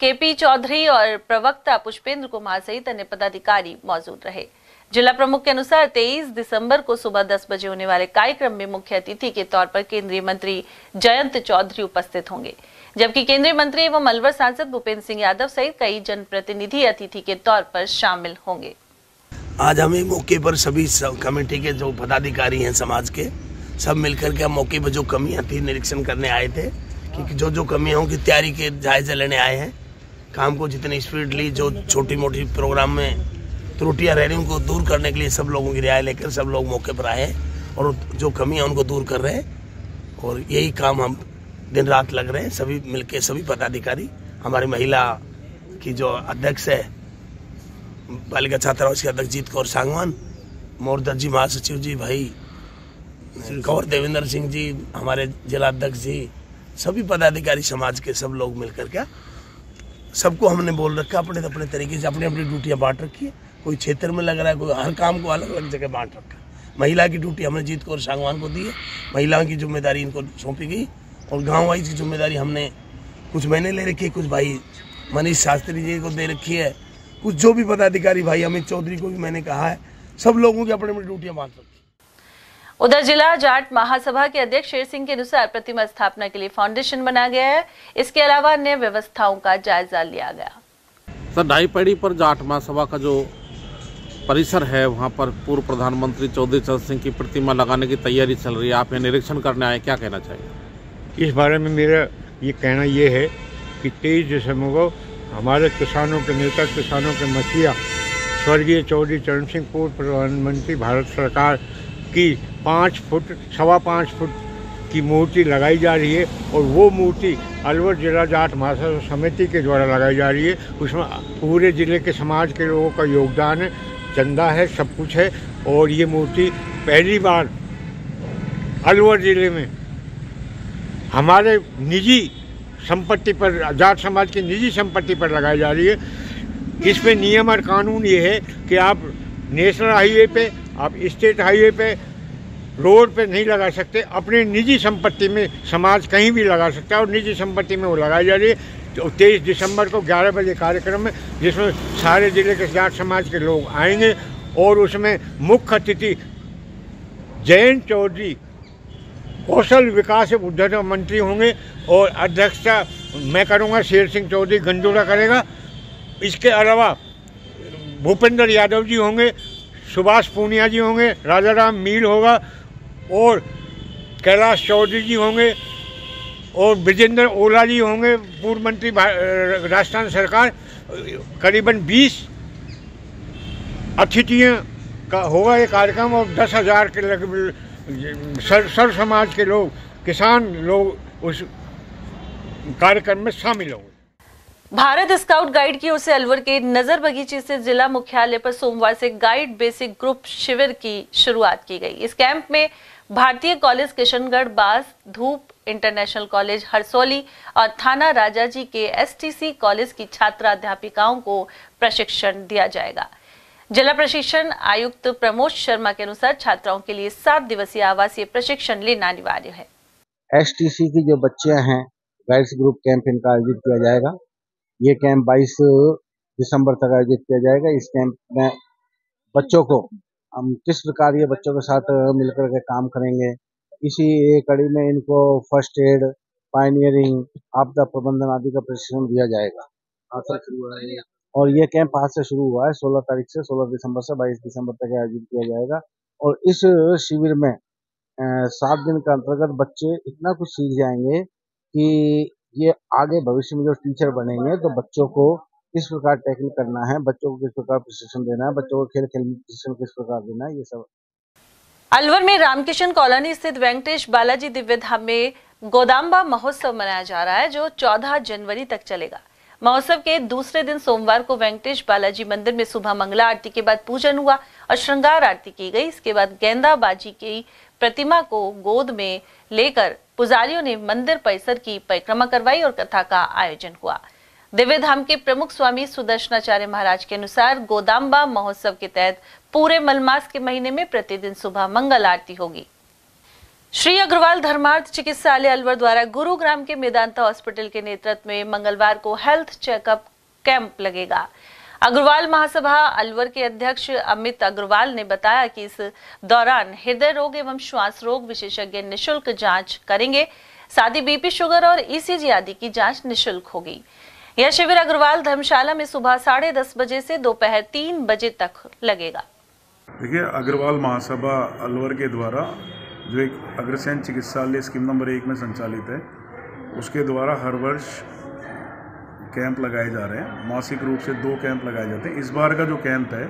केपी चौधरी और प्रवक्ता पुष्पेंद्र कुमार सहित अन्य पदाधिकारी मौजूद रहे। जिला प्रमुख के अनुसार 23 दिसंबर को सुबह 10 बजे होने वाले कार्यक्रम में मुख्य अतिथि के तौर पर केंद्रीय मंत्री जयंत चौधरी उपस्थित होंगे, जबकि केंद्रीय मंत्री एवं अलवर सांसद भूपेंद्र सिंह यादव सहित कई जनप्रतिनिधि अतिथि के तौर पर शामिल होंगे। आज हम एक मौके पर सभी कमेटी के जो पदाधिकारी हैं समाज के, सब मिलकर के हम मौके पर जो कमियां थी निरीक्षण करने आए थे कि जो कमियां होंगी तैयारी के जायजा लेने आए हैं। काम को जितनी स्पीडली, जो छोटी मोटी प्रोग्राम में त्रुटियां रह रही उनको दूर करने के लिए सब लोगों की राय लेकर सब लोग मौके पर आए और जो कमियां उनको दूर कर रहे हैं। और यही काम हम दिन रात लग रहे हैं सभी मिलके, सभी पदाधिकारी। हमारी महिला की जो अध्यक्ष है बालिका छात्रावास के अध्यक्ष जीत कौर सांगवान, मोरध्वज जी महासचिव जी, भाई कौर देवेंद्र सिंह जी, हमारे जिला अध्यक्ष जी, सभी पदाधिकारी समाज के सब लोग मिलकर के सबको हमने बोल रखा अपने अपने तरीके से अपनी अपनी ड्यूटियां बांट रखी है। कोई क्षेत्र में लग रहा है, कोई हर काम को अलग अलग जगह बांट रखा है। महिला की ड्यूटी हमने जीत कौर सांगवान को दी है, महिलाओं की जिम्मेदारी इनको सौंपी गई। और गाँव वाइज की जिम्मेदारी हमने कुछ मैंने ले रखी है, कुछ भाई मनीष शास्त्री जी को दे रखी है, कुछ जो भी पदाधिकारी भाई अमित चौधरी को भी मैंने कहा है। सब लोगों की अपनी अपनी ड्यूटियाँ बांट रखी। उधर जिला जाट महासभा के अध्यक्ष शेर सिंह के अनुसार प्रतिमा स्थापना के लिए फाउंडेशन बनाया गया है। इसके अलावा अन्य व्यवस्थाओं का जायजा लिया गया। सर, ढाई पड़ी पर जाट महासभा का जो परिसर है वहाँ पर पूर्व प्रधानमंत्री चौधरी चरण सिंह की प्रतिमा लगाने की तैयारी चल रही है। आप यहाँ निरीक्षण करने आए, क्या कहना चाहिए इस बारे में? मेरा ये कहना ये है कि 23 दिसंबर को हमारे किसानों के नेता, किसानों के मुखिया स्वर्गीय चौधरी चरण सिंह पूर्व प्रधानमंत्री भारत सरकार की 5 फुट, 5.25 फुट की मूर्ति लगाई जा रही है और वो मूर्ति अलवर जिला जाट महासभा समिति के द्वारा लगाई जा रही है। उसमें पूरे जिले के समाज के लोगों का योगदान है, चंदा है, सब कुछ है। और ये मूर्ति पहली बार अलवर जिले में हमारे निजी संपत्ति पर, जाट समाज की निजी संपत्ति पर लगाई जा रही है। इसमें नियम और कानून ये है कि आप नेशनल हाईवे पे, आप स्टेट हाईवे पे, रोड पे नहीं लगा सकते। अपने निजी संपत्ति में समाज कहीं भी लगा सकता है और निजी संपत्ति में वो लगाई जा रही है। तो 23 दिसंबर को 11 बजे कार्यक्रम है जिसमें सारे जिले के जाट समाज के लोग आएंगे और उसमें मुख्य अतिथि जयंत चौधरी कौशल विकास उद्यम मंत्री होंगे और अध्यक्षता मैं करूंगा, शेर सिंह चौधरी गंडोला करेगा। इसके अलावा भूपेंद्र यादव जी होंगे, सुभाष पूनिया जी होंगे, राजा राम मील होगा और कैलाश चौधरी जी होंगे और ब्रजेंद्र ओला जी होंगे, पूर्व मंत्री राजस्थान सरकार। करीबन 20 अतिथियों का होगा ये कार्यक्रम और 10,000 के लगभग सर समाज के लोग, किसान लोग उस कार्यक्रम में शामिल होंगे। भारत स्काउट गाइड की ओर से अलवर के नजर बगीचे से जिला मुख्यालय पर सोमवार से गाइड बेसिक ग्रुप शिविर की शुरुआत की गई। इस कैंप में भारतीय कॉलेज किशनगढ़ बास, धूप इंटरनेशनल कॉलेज हरसौली और थाना राजाजी के STC कॉलेज की छात्राध्यापिकाओं को प्रशिक्षण दिया जाएगा। जिला प्रशिक्षण आयुक्त प्रमोद शर्मा के अनुसार छात्राओं के लिए 7 दिवसीय आवासीय प्रशिक्षण लेना अनिवार्य है। STC की जो बच्चियां हैं, गाइड्स ग्रुप कैंप इनका आयोजित किया जाएगा। ये कैंप 22 दिसंबर तक आयोजित किया जाएगा। इस कैंप में बच्चों को हम किस प्रकार ये बच्चों के साथ मिलकर के काम करेंगे, इसी एक कड़ी में इनको फर्स्ट एड, पायनियरिंग, आपदा प्रबंधन आदि का प्रशिक्षण दिया जाएगा। और ये कैंप आज से शुरू हुआ है। 16 तारीख से 16 दिसंबर से 22 दिसंबर तक आयोजित किया जाएगा। और इस शिविर में 7 दिन के अंतर्गत बच्चे इतना कुछ सीख जाएंगे कि ये आगे भविष्य में जो टीचर बनेंगे तो बच्चों को किस प्रकार टैकल करना है, बच्चों को किस प्रकार प्रशिक्षण देना है, बच्चों को खेल खेल में प्रशिक्षण किस प्रकार देना है, ये सब। अलवर में रामकिशन कॉलोनी स्थित वेंकटेश बालाजी दिव्य धाम में गोदाम्बा महोत्सव मनाया जा रहा है जो 14 जनवरी तक चलेगा। महोत्सव के दूसरे दिन सोमवार को वेंकटेश बालाजी मंदिर में सुबह मंगला आरती के बाद पूजन हुआ और श्रृंगार आरती की गई। इसके बाद गेंदा बाजी की प्रतिमा को गोद में लेकर पुजारियों ने मंदिर परिसर की परिक्रमा करवाई और कथा का आयोजन हुआ। दिव्य धाम के प्रमुख स्वामी सुदर्शनाचार्य महाराज के अनुसार गोदाम्बा महोत्सव के तहत पूरे मलमास के महीने में प्रतिदिन सुबह मंगल आरती होगी। श्री अग्रवाल धर्मार्थ चिकित्सालय अलवर द्वारा गुरुग्राम के मेदांता हॉस्पिटल के नेतृत्व में मंगलवार को हेल्थ चेकअप कैंप लगेगा। अग्रवाल महासभा अलवर के अध्यक्ष अमित अग्रवाल ने बताया कि इस दौरान हृदय रोग एवं श्वास रोग विशेषज्ञ निशुल्क जांच करेंगे। साथ ही BP, शुगर और ECG आदि की जांच निशुल्क होगी। यह शिविर अग्रवाल धर्मशाला में सुबह 10:30 बजे से दोपहर 3 बजे तक लगेगा। देखिए, अग्रवाल महासभा अलवर के द्वारा जो एक अग्रसेन चिकित्सालय स्कीम नंबर 1 में संचालित है, उसके द्वारा हर वर्ष कैंप लगाए जा रहे हैं। मासिक रूप से 2 कैंप लगाए जाते हैं। इस बार का जो कैंप है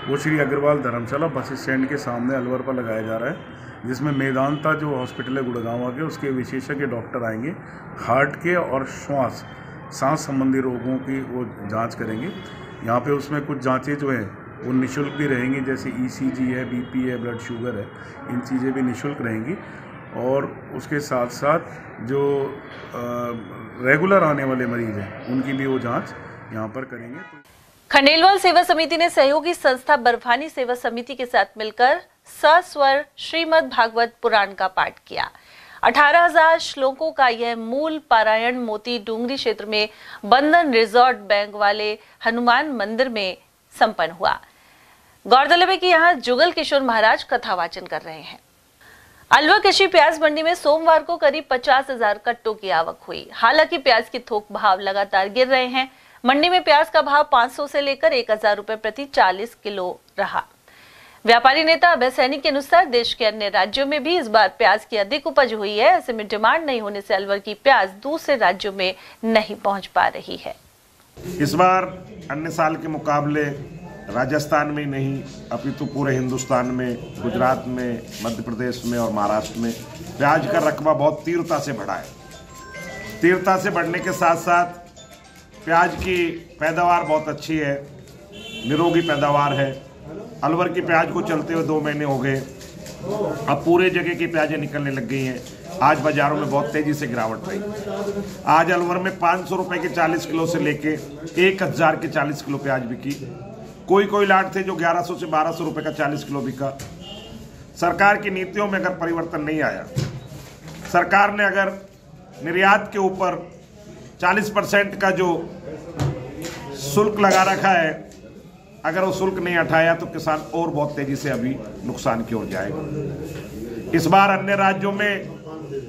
वो श्री अग्रवाल धर्मशाला बस स्टैंड के सामने अलवर पर लगाया जा रहा है, जिसमें मेदांता जो हॉस्पिटल है गुड़गांव के, उसके विशेषज्ञ डॉक्टर आएंगे। हार्ट के और सांस संबंधी रोगों की वो जांच करेंगे। यहाँ पे उसमें कुछ जांचें जो हैं वो निशुल्क भी रहेंगी, जैसे ECG है, BP है, ब्लड शुगर है, इन चीज़ें भी निशुल्क रहेंगी। और उसके साथ साथ जो रेगुलर आने वाले मरीज हैं उनकी भी वो जांच यहाँ पर करेंगे। खंडेलवाल सेवा समिति ने सहयोगी संस्था बर्फानी सेवा समिति के साथ मिलकर सस्वर श्रीमद् भागवत पुराण का पाठ किया। 18,000 श्लोकों का यह मूल पारायण मोती डूंगरी क्षेत्र में बंधन रिजॉर्ट बैंक वाले हनुमान मंदिर में संपन्न हुआ। गौरतलब है कि यहाँ जुगल किशोर महाराज कथा वाचन कर रहे हैं। अलवर कृषि प्याज मंडी में सोमवार को करीब 50,000 कट्टों की आवक हुई। हालांकि प्याज के थोक भाव लगातार गिर रहे हैं। मंडी में प्याज का भाव 500 से लेकर 1,000 रुपए प्रति 40 किलो रहा। व्यापारी नेता अभय सैनी के अनुसार देश के अन्य राज्यों में भी इस बार प्याज की अधिक उपज हुई है। ऐसे में डिमांड नहीं होने से अलवर की प्याज दूसरे राज्यों में नहीं पहुंच पा रही है। इस बार अन्य साल के मुकाबले राजस्थान में ही नहीं अपितु पूरे हिंदुस्तान में, गुजरात में, मध्य प्रदेश में और महाराष्ट्र में प्याज का रकबा बहुत तीव्रता से बढ़ा है। तीव्रता से बढ़ने के साथ साथ प्याज की पैदावार बहुत अच्छी है, निरोगी पैदावार है। अलवर की प्याज को चलते हुए 2 महीने हो गए, अब पूरे जगह की प्याजें निकलने लग गई हैं। आज बाजारों में बहुत तेजी से गिरावट रही। आज अलवर में 500 रुपए के 40 किलो से लेके 1,000 के 40 किलो प्याज बिकी। कोई लाट थे जो 1100 से 1200 रुपए का 40 किलो बिका। सरकार की नीतियों में अगर परिवर्तन नहीं आया, सरकार ने अगर निर्यात के ऊपर 40% का जो शुल्क लगा रखा है, अगर वो शुल्क नहीं हटाया तो किसान और बहुत तेजी से अभी नुकसान की ओर जाएगा। इस बार अन्य राज्यों में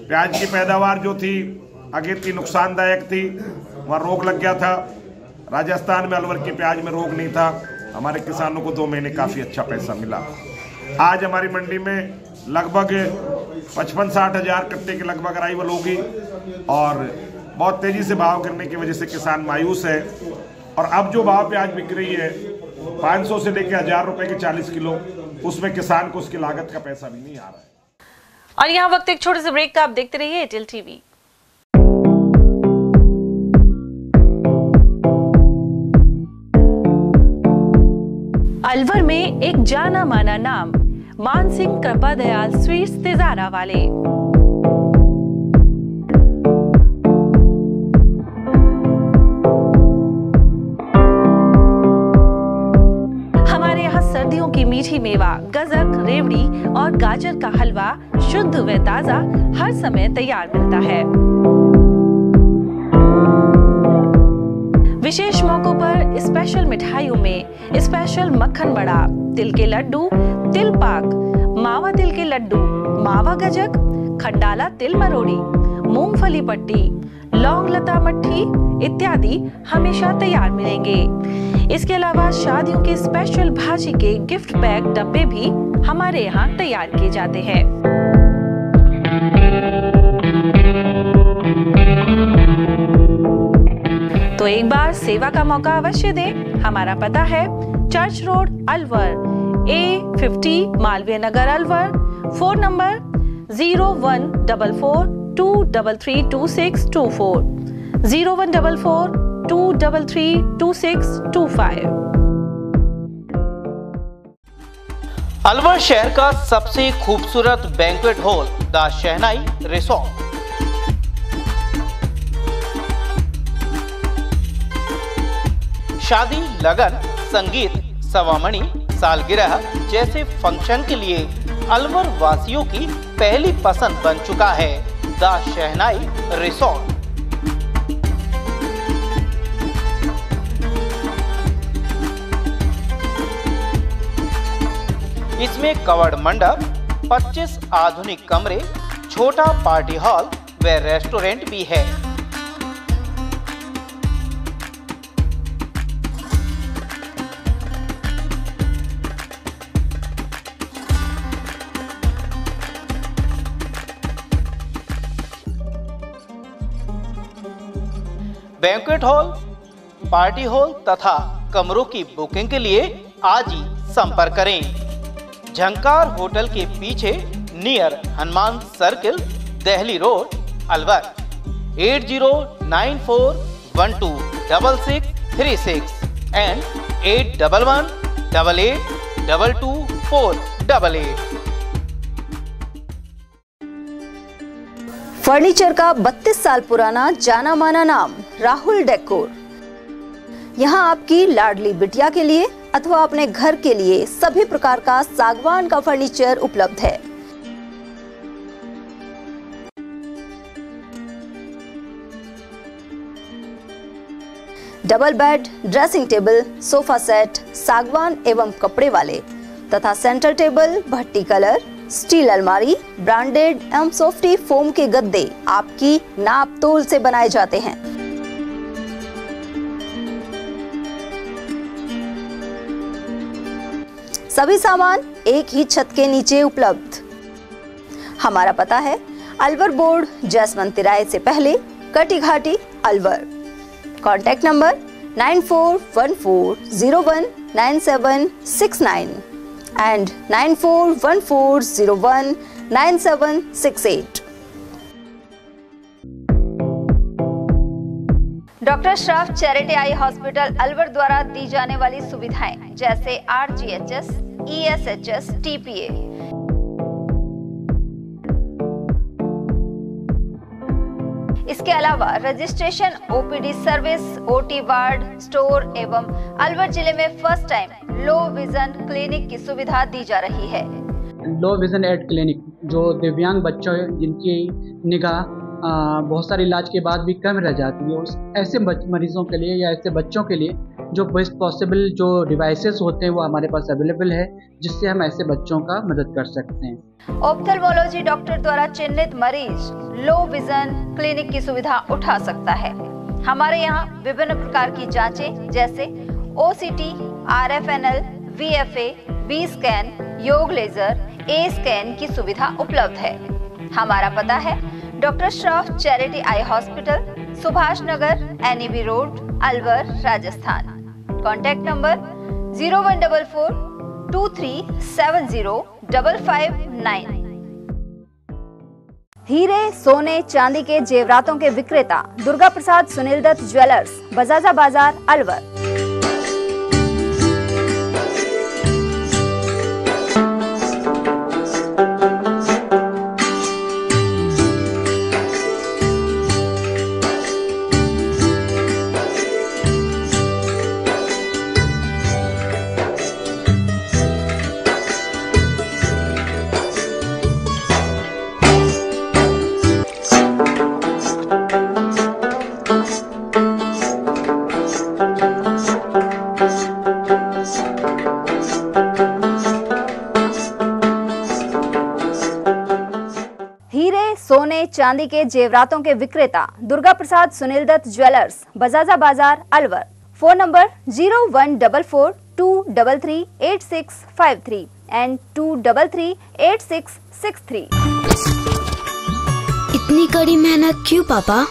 प्याज की पैदावार जो थी अगेती नुकसानदायक थी, वहाँ रोग लग गया था। राजस्थान में अलवर की प्याज में रोग नहीं था। हमारे किसानों को 2 महीने काफ़ी अच्छा पैसा मिला। आज हमारी मंडी में लगभग 55-60 हज़ार कट्टे के लगभग अराइवल होगी और बहुत तेज़ी से भाव गिरने की वजह से किसान मायूस है। और अब जो भाव प्याज बिक रही है 500 से लेकर 1,000 रुपए के 40 किलो, उसमें किसान को उसकी लागत का पैसा भी नहीं आ रहा है। और यहाँ वक्त एक छोटे से ब्रेक का, आप देखते रहिए एयरटेल टीवी। अलवर में एक जाना माना नाम, मानसिंह कृपा दयाल स्वीट्स तिजारा वाले। हमारे यहाँ सर्दियों की मीठी मेवा, गजक, रेवड़ी और गाजर का हलवा शुद्ध व ताजा हर समय तैयार मिलता है। विशेष मौकों पर स्पेशल मिठाइयों में स्पेशल मक्खन बड़ा, तिल के लड्डू, तिल पाक, मावा तिल के लड्डू, मावा गजक, खंडाला तिल मरोड़ी, मूंगफली पट्टी, लौंग लता मट्ठी इत्यादि हमेशा तैयार मिलेंगे। इसके अलावा शादियों के स्पेशल भाजी के गिफ्ट पैक डब्बे भी हमारे यहाँ तैयार किए जाते हैं। तो एक बार सेवा का मौका अवश्य दें। हमारा पता है church road Alwar, A50 Malviya Nagar Alwar. Phone number 0144233224, 0144233225। Alwar शहर का सबसे खूबसूरत banquet hall the Shehnai resort. शादी, लगन, संगीत, सवामणी, सालगिरह जैसे फंक्शन के लिए अलवर वासियों की पहली पसंद बन चुका है द शहनाई रिसोर्ट। इसमें कवर्ड मंडप, 25 आधुनिक कमरे, छोटा पार्टी हॉल व रेस्टोरेंट भी है। बैंक्वेट हॉल, पार्टी हॉल तथा कमरों की बुकिंग के लिए आज ही संपर्क करें। झंकार होटल के पीछे near Hanuman circle, Delhi road, Alwar. 8094126636 and 8118822488। Furniture का 32 साल पुराना जाना माना नाम राहुल डेकोर। यहाँ आपकी लाडली बिटिया के लिए अथवा अपने घर के लिए सभी प्रकार का सागवान का फर्नीचर उपलब्ध है। Double bed, dressing table, sofa set सागवान एवं कपड़े वाले तथा सेंटर टेबल भट्टी कलर, स्टील अलमारी, ब्रांडेड एवं सॉफ्टी फोम के गद्दे आपकी नाप तोल से बनाए जाते हैं। सभी सामान एक ही छत के नीचे उपलब्ध। हमारा पता है अलवर बोर्ड, जैसवंत तिराहे से पहले, कटी घाटी, Alwar. Contact number 9414019769 and 9414019768। Doctor Shroff charity eye hospital Alwar द्वारा दी जाने वाली सुविधाएं जैसे RGHS, ESHS, TPA। इसके अलावा registration, OPD service, OT ward, store एवं अलवर जिले में first time low vision clinic की सुविधा दी जा रही है। लो विजन एड क्लिनिक जो दिव्यांग बच्चों जिनकी निगाह बहुत सारे इलाज के बाद भी कम रह जाती है, उस ऐसे मरीजों के लिए या ऐसे बच्चों के लिए जो बेस्ट पॉसिबल जो डिवाइसेस होते हैं वो हमारे पास अवेलेबल है, जिससे हम ऐसे बच्चों का मदद कर सकते हैं। ऑप्थेल्मोलॉजी डॉक्टर द्वारा चिन्हित मरीज लो विजन क्लिनिक की सुविधा उठा सकता है। हमारे यहाँ विभिन्न प्रकार की जांचें जैसे OCT, RFNL, VFA, B scan, YAG laser, A scan की सुविधा उपलब्ध है। हमारा पता है doctor Shroff charity eye hospital, Subhash Nagar, NEB road, Alwar, Rajasthan. Contact number 014423705559। हीरे, सोने, चांदी के जेवरातों के विक्रेता दुर्गा प्रसाद सुनील दत्त ज्वेलर्स, बजाजा बाजार, अलवर। सोने चांदी के जेवरातों के विक्रेता Durga Prasad Sunil Dutt jewellers, Bajaja Bazaar, Alwar. Phone number 0144233863 and 2338663। इतनी कड़ी मेहनत क्यों पापा?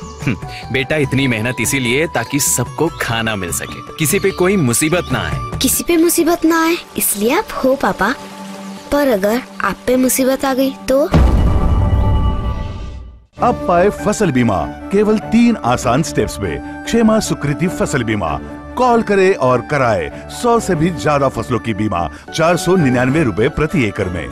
बेटा इतनी मेहनत इसीलिए ताकि सबको खाना मिल सके, किसी पे कोई मुसीबत ना आए। किसी पे मुसीबत ना आए इसलिए आप हो पापा, पर अगर आप पे मुसीबत आ गई तो? अब पाए फसल बीमा केवल 3 आसान स्टेप्स में। क्षेमा सुकृति फसल बीमा। कॉल करे और कराए 100 से भी ज्यादा फसलों की बीमा 499 रुपए प्रति एकड़ में।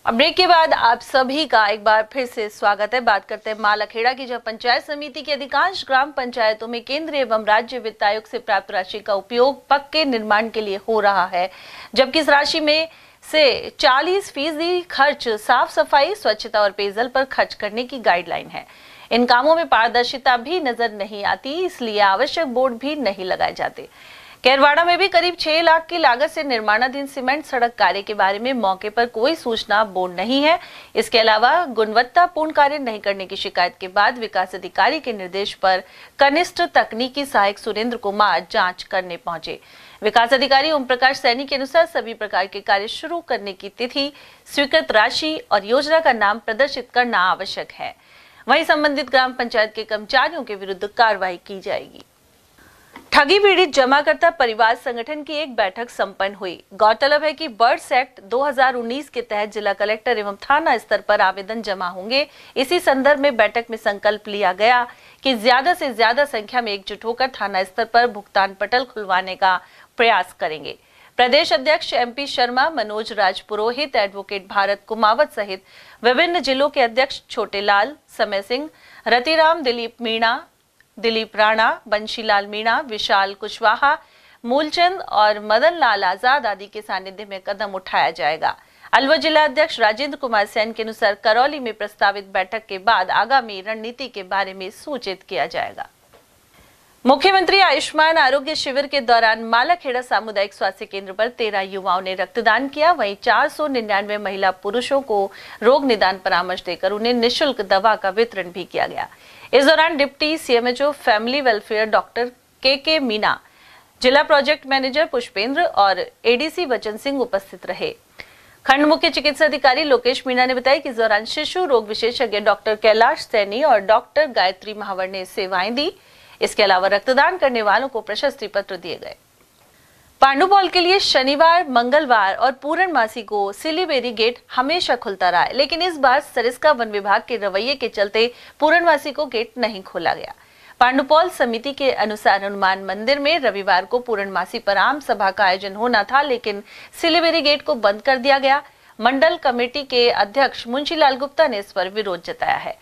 अब ब्रेक के बाद आप सभी का एक बार फिर से स्वागत है। बात करते हैं मालखेड़ा की, जब पंचायत समिति की अधिकांश ग्राम पंचायतों में केंद्रीय एवं राज्य वित्त आयोग से प्राप्त राशि का उपयोग पक्के निर्माण के लिए हो रहा है, जबकि इस राशि में से 40% खर्च साफ सफाई, स्वच्छता और पेयजल पर खर्च करने की गाइडलाइन है। इन कामों में पारदर्शिता भी नजर नहीं आती, इसलिए आवश्यक बोर्ड भी नहीं लगाए जाते। केरवाड़ा में भी करीब 6 लाख की लागत से निर्माणाधीन सीमेंट सड़क कार्य के बारे में मौके पर कोई सूचना बोर्ड नहीं है। इसके अलावा गुणवत्तापूर्ण कार्य नहीं करने की शिकायत के बाद विकास अधिकारी के निर्देश पर कनिष्ठ तकनीकी सहायक सुरेंद्र कुमार जांच करने पहुंचे। विकास अधिकारी ओम प्रकाश सैनी के अनुसार सभी प्रकार के कार्य शुरू करने की तिथि, स्वीकृत राशि और योजना का नाम प्रदर्शित करना आवश्यक है। वहीं संबंधित ग्राम पंचायत के कर्मचारियों के विरुद्ध कार्रवाई की जाएगी। ठगी पीड़ित जमाकर्ता परिवार संगठन की एक बैठक संपन्न हुई। गौरतलब है कि बर्ड्स एक्ट 2019 के तहत जिला कलेक्टर एवं थाना स्तर पर आवेदन जमा होंगे। इसी संदर्भ में बैठक में संकल्प लिया गया कि ज्यादा से ज्यादा संख्या में एकजुट होकर थाना स्तर पर भुगतान पटल खुलवाने का प्रयास करेंगे। प्रदेश अध्यक्ष MP शर्मा, मनोज राज पुरोहित, एडवोकेट भारत कुमावत सहित विभिन्न जिलों के अध्यक्ष छोटे लाल, समय सिंह, रतिराम, दिलीप मीणा, दिलीप राणा, बंशीलाल मीणा, विशाल कुशवाहा, मूलचंद और मदन लाल आजाद आदि के सानिध्य में कदम उठाया जाएगा। अलवर जिला अध्यक्ष राजेंद्र कुमार सैन के अनुसार करौली में प्रस्तावित बैठक के बाद आगामी रणनीति के बारे में सूचित किया जाएगा। मुख्यमंत्री आयुष्मान आरोग्य शिविर के दौरान मालाखेड़ा सामुदायिक स्वास्थ्य केंद्र पर 13 युवाओं ने रक्तदान किया। वहीं 499 महिला पुरुषों को रोग निदान परामर्श देकर उन्हें निःशुल्क दवा का वितरण भी किया गया। इस दौरान deputy CMHO family welfare doctor के मीना, जिला प्रोजेक्ट मैनेजर पुष्पेंद्र और एडीसी वचन सिंह उपस्थित रहे। खंड मुख्य चिकित्सा अधिकारी लोकेश मीणा ने बताया कि इस दौरान शिशु रोग विशेषज्ञ डॉक्टर कैलाश सैनी और डॉक्टर गायत्री महावर ने सेवाएं दी। इसके अलावा रक्तदान करने वालों को प्रशस्ति पत्र दिए गए। पांडुपौल के लिए शनिवार, मंगलवार और पूर्णमासी को सिलीबेरी गेट हमेशा खुलता रहा है, लेकिन इस बार सरिस्का वन विभाग के रवैये के चलते पूर्णमासी को गेट नहीं खोला गया। पांडुपौल समिति के अनुसार हनुमान मंदिर में रविवार को पूर्णमासी पर आम सभा का आयोजन होना था, लेकिन सिलीबेरी गेट को बंद कर दिया गया। मंडल कमेटी के अध्यक्ष मुंशीलाल गुप्ता ने इस पर विरोध जताया है।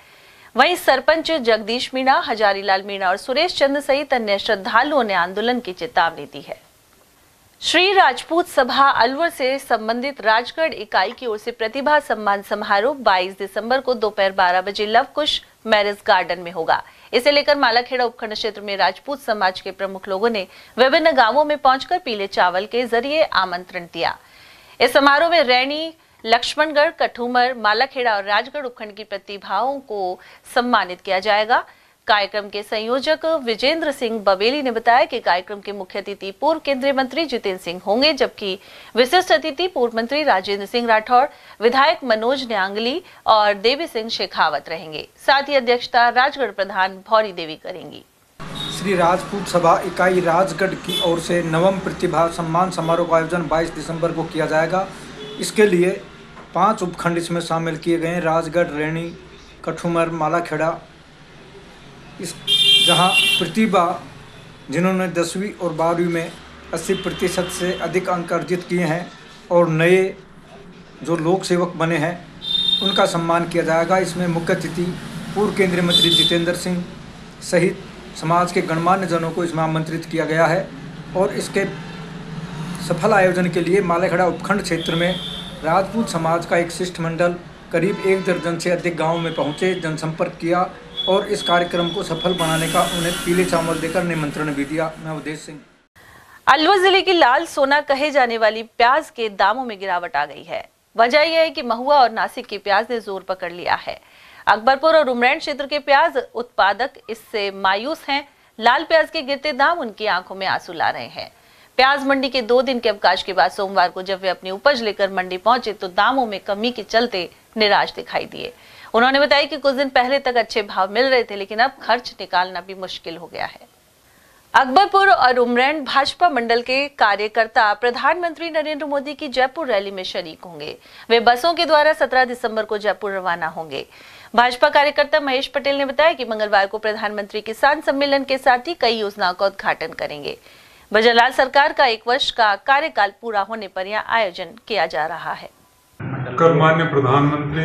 वहीं सरपंच जगदीश मीणा, हजारीलाल मीणा और सुरेश चंद सहित अन्य श्रद्धालुओं ने आंदोलन की चेतावनी दी है। श्री राजपूत सभा अलवर से संबंधित राजगढ़ इकाई की ओर से प्रतिभा सम्मान समारोह 22 दिसंबर को दोपहर 12 बजे लव कुश मैरिज गार्डन में होगा। इसे लेकर मालाखेड़ा उपखंड क्षेत्र में राजपूत समाज के प्रमुख लोगों ने विभिन्न गांवों में पहुंचकर पीले चावल के जरिए आमंत्रण दिया। इस समारोह में रैनी, लक्ष्मणगढ़, कठूमर, मालाखेड़ा और राजगढ़ उपखंड की प्रतिभाओं को सम्मानित किया जाएगा। कार्यक्रम के संयोजक विजेंद्र सिंह बबेली ने बताया कि कार्यक्रम के मुख्य अतिथि पूर्व केंद्रीय मंत्री जितेंद्र सिंह होंगे, जबकि विशिष्ट अतिथि पूर्व मंत्री राजेंद्र सिंह राठौड़, विधायक मनोज न्यांगली और देवी सिंह शेखावत रहेंगे। साथ ही अध्यक्षता राजगढ़ प्रधान भौरी देवी करेंगी। श्री राजपूत सभा इकाई राजगढ़ की ओर से नवम प्रतिभा सम्मान समारोह का आयोजन 22 दिसंबर को किया जाएगा। इसके लिए 5 उपखंड इसमें शामिल किए गए हैं, राजगढ़, रैनी, कठूमर, मालाखेड़ा। जहां प्रतिभा जिन्होंने 10वीं और 12वीं में 80% से अधिक अंक अर्जित किए हैं और नए जो लोक सेवक बने हैं उनका सम्मान किया जाएगा। इसमें मुख्य अतिथि पूर्व केंद्रीय मंत्री जितेंद्र सिंह सहित समाज के गणमान्य जनों को इसमें आमंत्रित किया गया है। और इसके सफल आयोजन के लिए मालाखेड़ा उपखंड क्षेत्र में राजपूत समाज का एक शिष्टमंडल करीब 1 दर्जन से अधिक गाँव में पहुँचे, जनसंपर्क किया और इस कार्यक्रम को सफल बनाने का उन्हें पीले चावल देकर निमंत्रण भी दिया। मैं उदेश सिंह। अलवर जिले की लाल सोना कहे जाने वाली प्याज के दामों में गिरावट आ गई है। वजह यह है कि महुआ और नासिक की प्याज ने जोर पकड़ लिया है। अकबरपुर और उमरैन क्षेत्र के प्याज उत्पादक इससे मायूस हैं। लाल प्याज के गिरते दाम उनकी आंखों में आंसू ला रहे हैं। प्याज मंडी के 2 दिन के अवकाश के बाद सोमवार को जब वे अपनी उपज लेकर मंडी पहुंचे तो दामों में कमी के चलते निराश दिखाई दिए। उन्होंने बताया कि कुछ दिन पहले तक अच्छे भाव मिल रहे थे, लेकिन अब खर्च निकालना भी मुश्किल हो गया है। अकबरपुर और उमरैन भाजपा मंडल के कार्यकर्ता प्रधानमंत्री नरेंद्र मोदी की जयपुर रैली में शरीक होंगे। वे बसों के द्वारा 17 दिसंबर को जयपुर रवाना होंगे। भाजपा कार्यकर्ता महेश पटेल ने बताया कि मंगलवार को प्रधानमंत्री किसान सम्मेलन के साथ ही कई योजनाओं का उद्घाटन करेंगे। भजनलाल सरकार का 1 वर्ष का कार्यकाल पूरा होने पर यह आयोजन किया जा रहा है। कल माननीय प्रधानमंत्री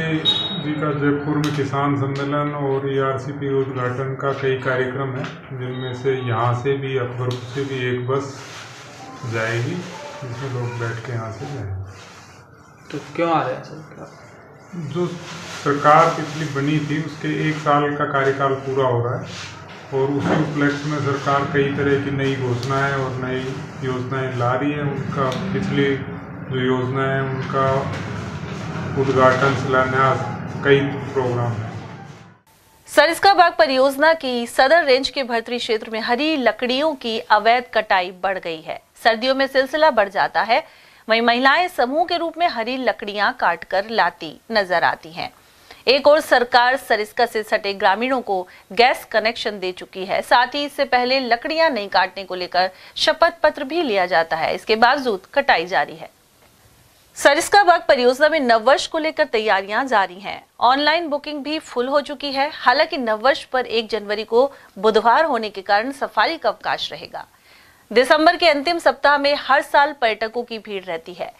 जी का जयपुर में किसान सम्मेलन और ERCP उद्घाटन का कई कार्यक्रम है, जिनमें से यहाँ से भी अकबरपुर से भी एक बस जाएगी, जिसमें लोग बैठ के यहाँ से जाएंगे। तो क्यों आ रहे हैं सर? जो सरकार पिछली बनी थी उसके 1 साल का कार्यकाल पूरा हो रहा है और उसी उपलक्ष्य में सरकार कई तरह की नई घोषणाएं और नई योजनाएं ला रही है। उनका पिछली जो योजना है उनका उद्घाटन, शिलान्यास, कई प्रोग्राम है। सरिस्का बाग परियोजना की सदर रेंज के भरतरी क्षेत्र में हरी लकड़ियों की अवैध कटाई बढ़ गई है। सर्दियों में सिलसिला बढ़ जाता है। वहीं महिलाएं समूह के रूप में हरी लकड़ियां काटकर लाती नजर आती हैं। एक और सरकार सरिस्का से सटे ग्रामीणों को गैस कनेक्शन दे चुकी है। साथ ही इससे पहले लकड़ियां नहीं काटने को लेकर शपथ पत्र भी लिया जाता है। इसके बावजूद कटाई जारी है। सरिस्का बाग परियोजना में नववर्ष को लेकर तैयारियां जारी हैं। ऑनलाइन बुकिंग भी फुल हो चुकी है। हालांकि नववर्ष पर 1 जनवरी को बुधवार होने के कारण सफारी का अवकाश रहेगा। दिसंबर के अंतिम सप्ताह में हर साल पर्यटकों की भीड़ रहती है।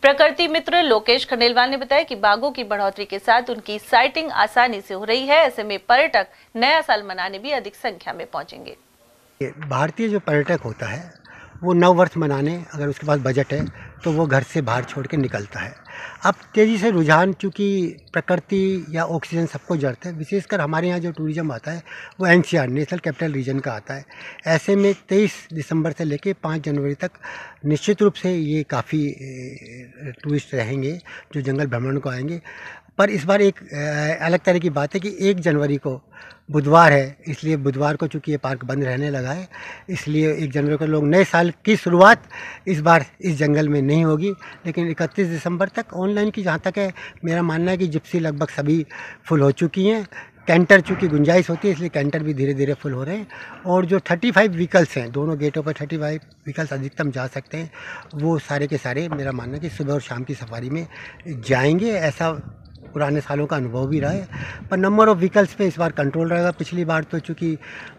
प्रकृति मित्र लोकेश खंडेलवाल ने बताया कि बाघों की बढ़ोतरी के साथ उनकी साइटिंग आसानी से हो रही है। ऐसे में पर्यटक नया साल मनाने भी अधिक संख्या में पहुंचेंगे। भारतीय जो पर्यटक होता है वो नव वर्ष मनाने, अगर उसके पास बजट है तो वो घर से बाहर छोड़ के निकलता है। अब तेज़ी से रुझान, चूँकि प्रकृति या ऑक्सीजन सबको जड़ता है, विशेषकर हमारे यहाँ जो टूरिज़्म आता है वो NCR नेशनल कैपिटल रीजन का आता है। ऐसे में 23 दिसंबर से लेकर 5 जनवरी तक निश्चित रूप से ये काफ़ी टूरिस्ट रहेंगे जो जंगल भ्रमण को आएंगे। पर इस बार एक अलग तरह की बात है कि 1 जनवरी को बुधवार है, इसलिए बुधवार को चूँकि ये पार्क बंद रहने लगा है, इसलिए 1 जनवरी को लोग नए साल की शुरुआत इस बार इस जंगल में नहीं होगी। लेकिन 31 दिसंबर तक ऑनलाइन की जहाँ तक है, मेरा मानना है कि जिप्सी लगभग सभी फुल हो चुकी हैं। कैंटर चूँकि गुंजाइश होती है, इसलिए कैंटर भी धीरे धीरे फुल हो रहे हैं। और जो 35 व्हीकल्स हैं, दोनों गेटों पर 35 व्हीकल्स अधिकतम जा सकते हैं, वो सारे के सारे मेरा मानना है कि सुबह और शाम की सफारी में जाएंगे। ऐसा पुराने सालों का अनुभव भी रहा है। पर नंबर ऑफ़ व्हीकल्स पे इस बार कंट्रोल रहेगा। पिछली बार तो चूँकि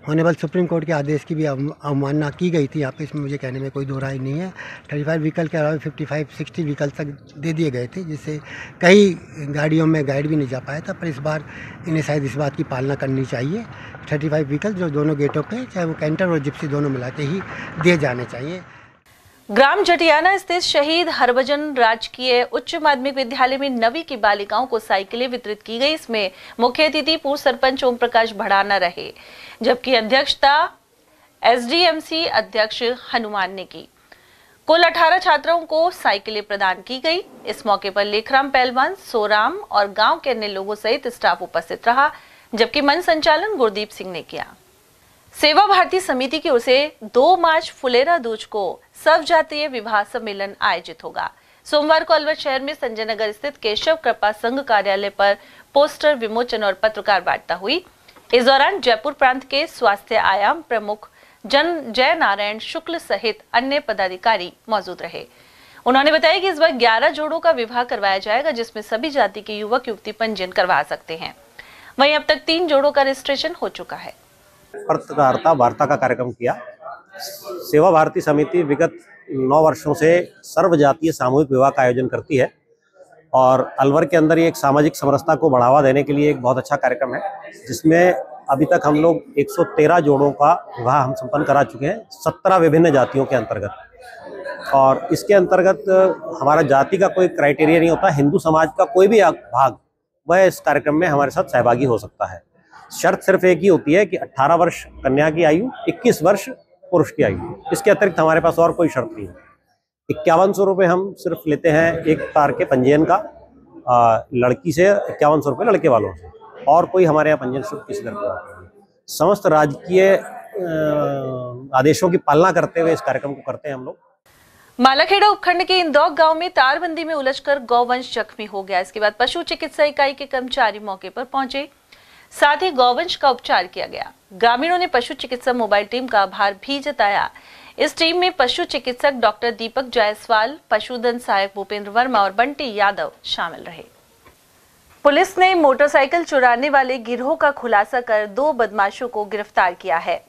ऑनरेबल सुप्रीम कोर्ट के आदेश की भी अवमानना की गई थी यहाँ पे, इसमें मुझे कहने में कोई दो राय नहीं है। 35 व्हीकल के अलावा 55-60 व्हीकल तक दे दिए गए थे, जिससे कई गाड़ियों में गाइड भी नहीं जा पाया था। पर इस बार इन्हें शायद इस बात की पालना करनी चाहिए। 35 व्हीकल जो दोनों गेटों पर, चाहे वो कैंटर और जिप्सी दोनों मिला के ही दिए जाने चाहिए। ग्राम जटियाना स्थित शहीद हरभजन राजकीय उच्च माध्यमिक विद्यालय में 9वीं की बालिकाओं को साइकिलें वितरित की गई। इसमें मुख्य अतिथि पूर्व सरपंच ओम प्रकाश भड़ाना रहे, जबकि अध्यक्षता SDMC अध्यक्ष हनुमान ने की। कुल 18 छात्राओं को साइकिलें प्रदान की गई। इस मौके पर लेखराम पहलवान, सोराम और गांव के अन्य लोगों सहित स्टाफ उपस्थित रहा, जबकि मंच संचालन गुरदीप सिंह ने किया। सेवा भारती समिति की ओर से 2 मार्च फुलेरा दूज को सर्व जातीय विवाह सम्मेलन आयोजित होगा। सोमवार को अलवर शहर में संजय नगर स्थित केशव कृपा संघ कार्यालय पर पोस्टर विमोचन और पत्रकार वार्ता हुई। इस दौरान जयपुर प्रांत के स्वास्थ्य आयाम प्रमुख जय नारायण शुक्ल सहित अन्य पदाधिकारी मौजूद रहे। उन्होंने बताया कि इस बार 11 जोड़ों का विवाह करवाया जाएगा, जिसमें सभी जाति के युवक युवती पंजीयन करवा सकते हैं। वहीं अब तक 3 जोड़ों का रजिस्ट्रेशन हो चुका है। पत्रकारिता वार्ता का कार्यक्रम किया। सेवा भारती समिति विगत 9 वर्षों से सर्व जातीय सामूहिक विवाह का आयोजन करती है और अलवर के अंदर ये एक सामाजिक समरसता को बढ़ावा देने के लिए एक बहुत अच्छा कार्यक्रम है, जिसमें अभी तक हम लोग 113 जोड़ों का विवाह हम संपन्न करा चुके हैं 17 विभिन्न जातियों के अंतर्गत। और इसके अंतर्गत हमारा जाति का कोई क्राइटेरिया नहीं होता। हिंदू समाज का कोई भी भाग वह इस कार्यक्रम में हमारे साथ सहभागी हो सकता है। शर्त सिर्फ एक ही होती है कि 18 वर्ष कन्या की आयु, 21 वर्ष पुरुष की आयु। इसके अतिरिक्त हमारे पास और कोई शर्त नहीं है। 5100 रुपये हम सिर्फ लेते हैं एक तार के पंजीयन का, लड़की से 5100 रुपये लड़के वालों से, और कोई हमारे यहाँ पंजीयन शुल्क किसी तरह का। समस्त राजकीय आदेशों की पालना करते हुए इस कार्यक्रम को करते हैं हम लोग। मालाखेड़ा उपखंड के इंदौर गांव में तारबंदी में उलझकर गौवंश जख्मी हो गया। इसके बाद पशु चिकित्सा इकाई के कर्मचारी मौके पर पहुंचे, साथ ही गौवंश का उपचार किया गया। ग्रामीणों ने पशु चिकित्सा मोबाइल टीम का आभार भी जताया। इस टीम में पशु चिकित्सक डॉक्टर दीपक जायसवाल, पशुधन सहायक भूपेंद्र वर्मा और बंटी यादव शामिल रहे। पुलिस ने मोटरसाइकिल चुराने वाले गिरोह का खुलासा कर 2 बदमाशों को गिरफ्तार किया है।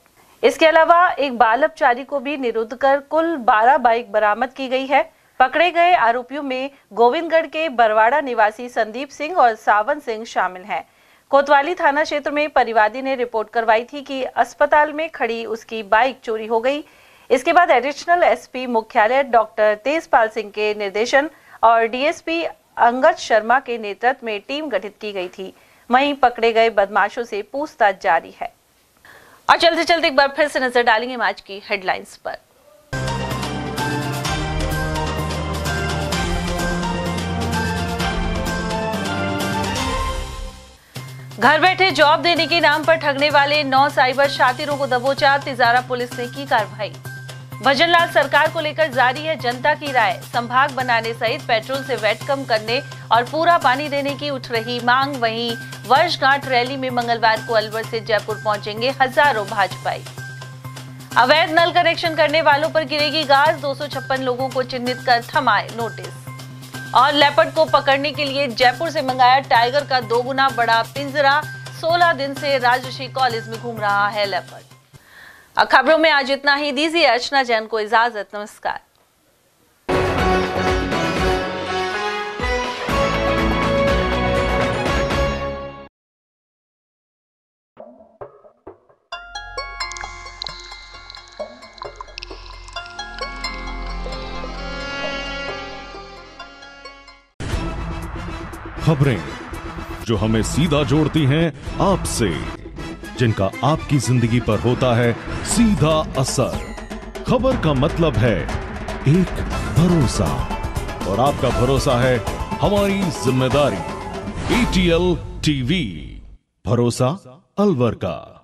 इसके अलावा एक बाल अपचारी को भी निरुद्ध कर कुल 12 बाइक बरामद की गई है। पकड़े गए आरोपियों में गोविंदगढ़ के बरवाड़ा निवासी संदीप सिंह और सावन सिंह शामिल हैं। कोतवाली थाना क्षेत्र में परिवादी ने रिपोर्ट करवाई थी कि अस्पताल में खड़ी उसकी बाइक चोरी हो गई। इसके बाद एडिशनल SP मुख्यालय डॉक्टर तेजपाल सिंह के निर्देशन और DSP अंगद शर्मा के नेतृत्व में टीम गठित की गई थी। वहीं पकड़े गए बदमाशों से पूछताछ जारी है। और चलते चलते एक बार फिर से नजर डालेंगे आज की हेडलाइंस पर। घर बैठे जॉब देने के नाम पर ठगने वाले 9 साइबर शातिरों को दबोचा, तिजारा पुलिस ने की कार्रवाई। भजनलाल सरकार को लेकर जारी है जनता की राय। संभाग बनाने सहित पेट्रोल से वैट कम करने और पूरा पानी देने की उठ रही मांग। वहीं वर्षगांठ रैली में मंगलवार को अलवर से जयपुर पहुंचेंगे हजारों भाजपाई। अवैध नल कनेक्शन करने वालों पर गिरेगी गाज, 256 लोगों को चिन्हित कर थमाए नोटिस। और लेपर्ड को पकड़ने के लिए जयपुर से मंगाया टाइगर का 2 गुना बड़ा पिंजरा। 16 दिन से राजर्षि कॉलेज में घूम रहा है लेपर्ड। खबरों में आज इतना ही। दीजिए अर्चना जैन को इजाजत। नमस्कार। खबरें जो हमें सीधा जोड़ती हैं आपसे, जिनका आपकी जिंदगी पर होता है सीधा असर। खबर का मतलब है एक भरोसा, और आपका भरोसा है हमारी जिम्मेदारी। ATL TV, भरोसा अलवर का।